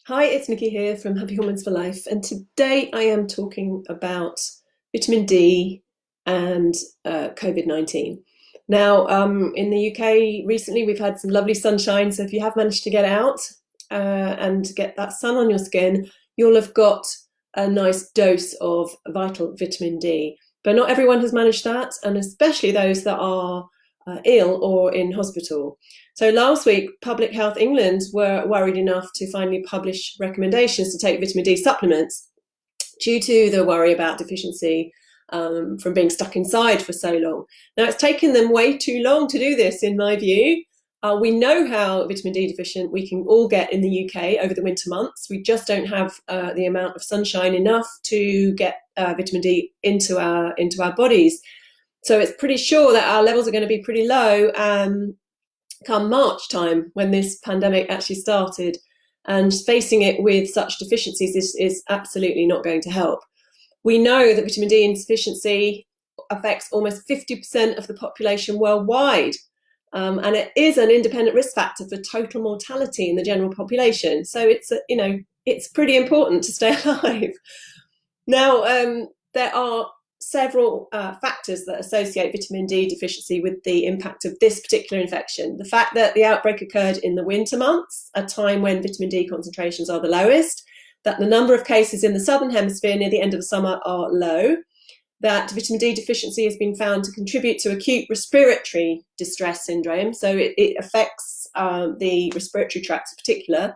Hi, it's Nikki here from Happy Hormones for Life, and today I am talking about vitamin D and COVID-19. Now, in the UK recently, we've had some lovely sunshine, so if you have managed to get out and get that sun on your skin, you'll have got a nice dose of vital vitamin D. But not everyone has managed that, and especially those that are ill or in hospital. So last week, Public Health England were worried enough to finally publish recommendations to take vitamin D supplements due to the worry about deficiency from being stuck inside for so long. Now, it's taken them way too long to do this, in my view. We know how vitamin D deficient we can all get in the UK over the winter months. We just don't have the amount of sunshine enough to get vitamin D into our bodies. So it's pretty sure that our levels are going to be pretty low come March time, when this pandemic actually started. And facing it with such deficiencies is absolutely not going to help. We know that vitamin D insufficiency affects almost 50% of the population worldwide. And it is an independent risk factor for total mortality in the general population. So it's pretty important to stay alive. Now, there are several factors that associate vitamin D deficiency with the impact of this particular infection. The fact that the outbreak occurred in the winter months, a time when vitamin D concentrations are the lowest, that the number of cases in the southern hemisphere near the end of the summer are low, that vitamin D deficiency has been found to contribute to acute respiratory distress syndrome, so it affects the respiratory tract in particular,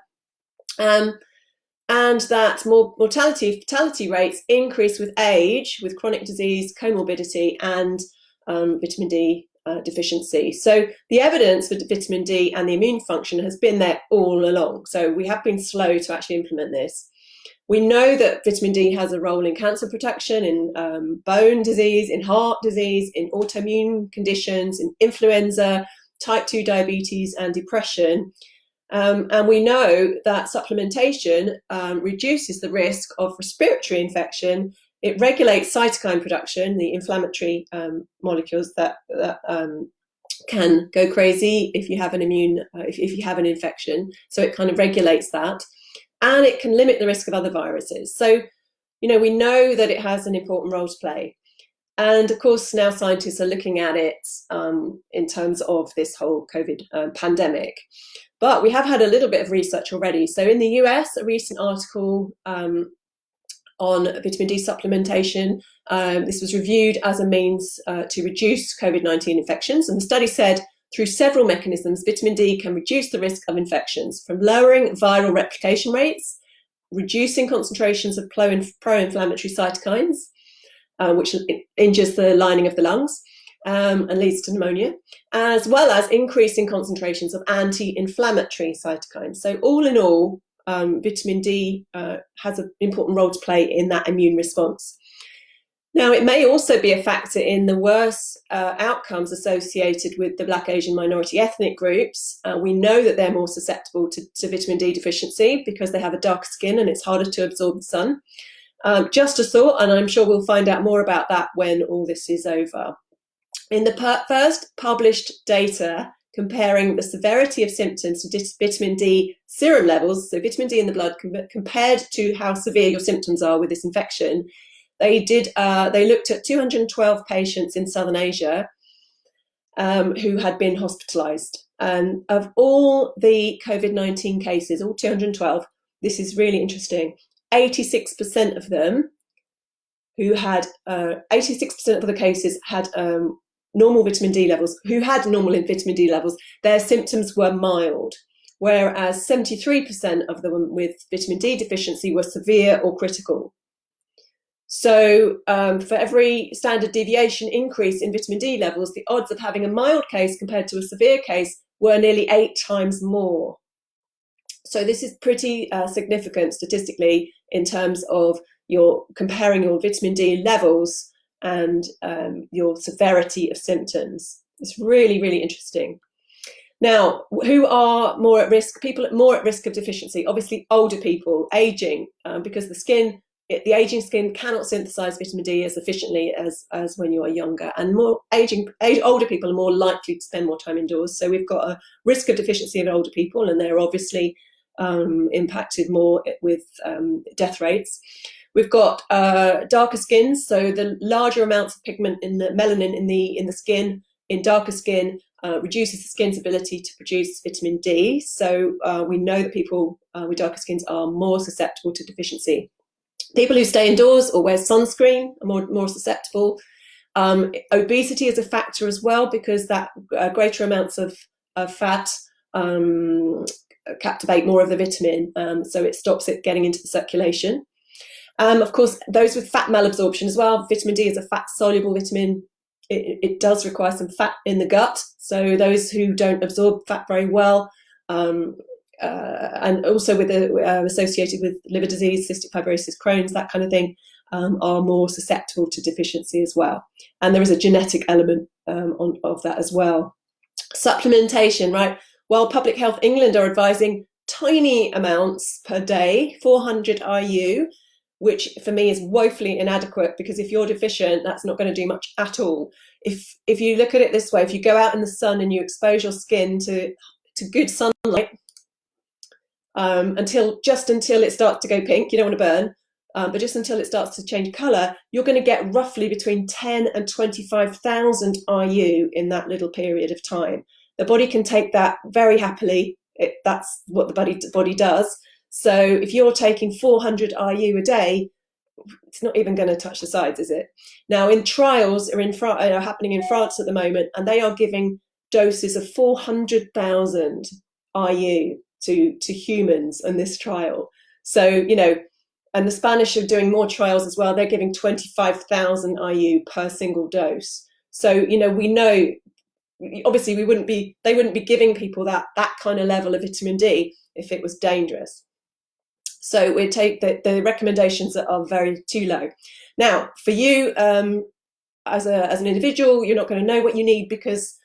and that mortality, fatality rates increase with age, with chronic disease, comorbidity, and vitamin D deficiency. So the evidence for vitamin D and the immune function has been there all along. So we have been slow to actually implement this. We know that vitamin D has a role in cancer protection, in bone disease, in heart disease, in autoimmune conditions, in influenza, type 2 diabetes, and depression. And we know that supplementation reduces the risk of respiratory infection. It regulates cytokine production, the inflammatory molecules that can go crazy if you have an if you have an infection. So it kind of regulates that, and it can limit the risk of other viruses. So, we know that it has an important role to play. And of course, now scientists are looking at it in terms of this whole COVID pandemic. But we have had a little bit of research already. So in the US, a recent article on vitamin D supplementation, this was reviewed as a means to reduce COVID-19 infections. And the study said, through several mechanisms, vitamin D can reduce the risk of infections, from lowering viral replication rates, reducing concentrations of pro-inflammatory cytokines, which injures the lining of the lungs, and leads to pneumonia, as well as increasing concentrations of anti-inflammatory cytokines. So all in all, vitamin D has an important role to play in that immune response. Now, it may also be a factor in the worse outcomes associated with the Black, Asian, minority ethnic groups. We know that they're more susceptible to vitamin D deficiency because they have a darker skin and it's harder to absorb the sun. Just a thought, and I'm sure we'll find out more about that when all this is over. In the first published data comparing the severity of symptoms to vitamin D serum levels, so vitamin D in the blood compared to how severe your symptoms are with this infection, they looked at 212 patients in Southern Asia who had been hospitalized. And of all the COVID-19 cases, all 212, this is really interesting, 86% of them who had, 86% of the cases had normal vitamin D levels, who had normal vitamin D levels, their symptoms were mild, whereas 73% of them with vitamin D deficiency were severe or critical. So for every standard deviation increase in vitamin D levels, the odds of having a mild case compared to a severe case were nearly 8 times more. So this is pretty significant statistically in terms of comparing your vitamin D levels and your severity of symptoms. It's really, really interesting. Now, who are more at risk? People more at risk of deficiency, obviously older people, aging, because the aging skin cannot synthesize vitamin D as efficiently as when you are younger, and older people are more likely to spend more time indoors. So we've got a risk of deficiency in older people, and they're obviously impacted more with death rates. We've got darker skin, so the larger amounts of pigment in the melanin in the skin, in darker skin, reduces the skin's ability to produce vitamin D. So we know that people with darker skins are more susceptible to deficiency. People who stay indoors or wear sunscreen are more susceptible. Obesity is a factor as well, because that greater amounts of fat captivate more of the vitamin, so it stops it getting into the circulation. Of course, those with fat malabsorption as well. Vitamin D is a fat-soluble vitamin. It does require some fat in the gut, so those who don't absorb fat very well, and also with associated with liver disease, cystic fibrosis, Crohn's, that kind of thing, are more susceptible to deficiency as well. And there is a genetic element of that as well. Supplementation, right? Well, Public Health England are advising tiny amounts per day, 400 IU, which for me is woefully inadequate, because if you're deficient, that's not going to do much at all. If you look at it this way, if you go out in the sun and you expose your skin to good sunlight until it starts to go pink, you don't want to burn, but just until it starts to change colour, you're going to get roughly between 10 and 25,000 IU in that little period of time. The body can take that very happily. That's what the body does. So if you're taking 400 IU a day, it's not even going to touch the sides, is it? Now, in trials are happening in France at the moment, and they are giving doses of 400,000 IU to humans in this trial. So, and the Spanish are doing more trials as well. They're giving 25,000 IU per single dose. So, we know, obviously they wouldn't be giving people that kind of level of vitamin D if it was dangerous. So we take the recommendations are very too low. Now, for you as an individual, you're not going to know what you need, because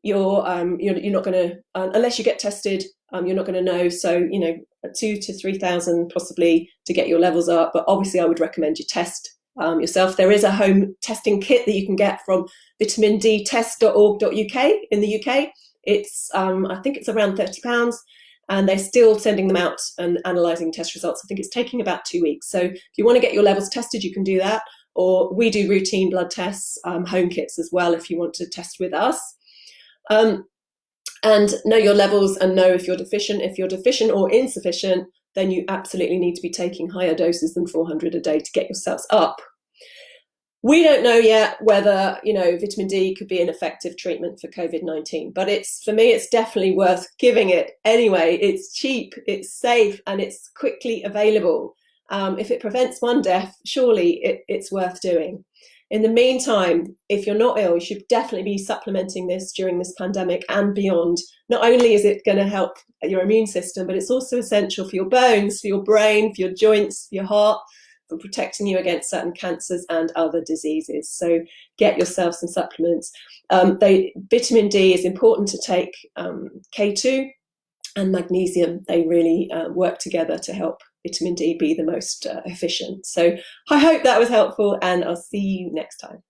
you're not going to, unless you get tested, you're not going to know. So 2,000 to 3,000 possibly to get your levels up. But obviously, I would recommend you test yourself. There is a home testing kit that you can get from vitamindtest.org.uk in the UK. It's I think it's around £30. And they're still sending them out and analysing test results. I think it's taking about 2 weeks. So if you want to get your levels tested, you can do that. Or we do routine blood tests, home kits as well, if you want to test with us. And know your levels and know if you're deficient. If you're deficient or insufficient, then you absolutely need to be taking higher doses than 400 a day to get yourselves up. We don't know yet whether, vitamin D could be an effective treatment for COVID-19, but for me, it's definitely worth giving it anyway. It's cheap, it's safe, and it's quickly available. If it prevents one death, surely it's worth doing. In the meantime, if you're not ill, you should definitely be supplementing this during this pandemic and beyond. Not only is it going to help your immune system, but it's also essential for your bones, for your brain, for your joints, for your heart, for protecting you against certain cancers and other diseases. So get yourself some supplements. Vitamin D is important to take. K2 and magnesium, they really work together to help vitamin D be the most efficient. So I hope that was helpful, and I'll see you next time.